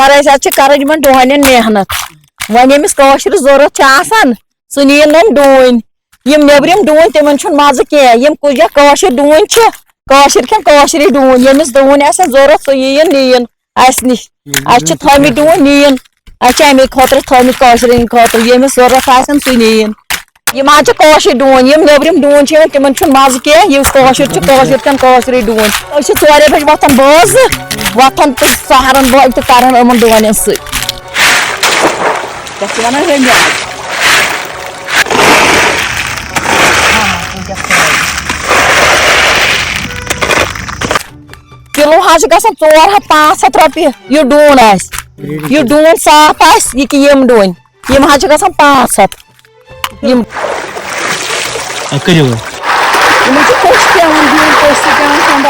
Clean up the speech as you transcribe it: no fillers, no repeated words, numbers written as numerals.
कर डोन मेहनत वन यमिस कशर जरूरत सह नीन डून नेबरिम डून तिमन मज कह कुछ कशर डून कशर कशर डून यमिस डून जरूरत सह नीन अस निश थमित डून नीन अमे खुद थमित कशरन खुद यमिस जरूरत सह नीन कशर डून नेबरिम डून तिमन मज कह कशर कशर डून चोरे बज वथान बाज वथान तो सहरन बल तो कर डोन किलो ग 400-500 रुपये यह डून यह डून साफ यम डून यम ग 500 यम कोश पेवान दिन कोश पेवान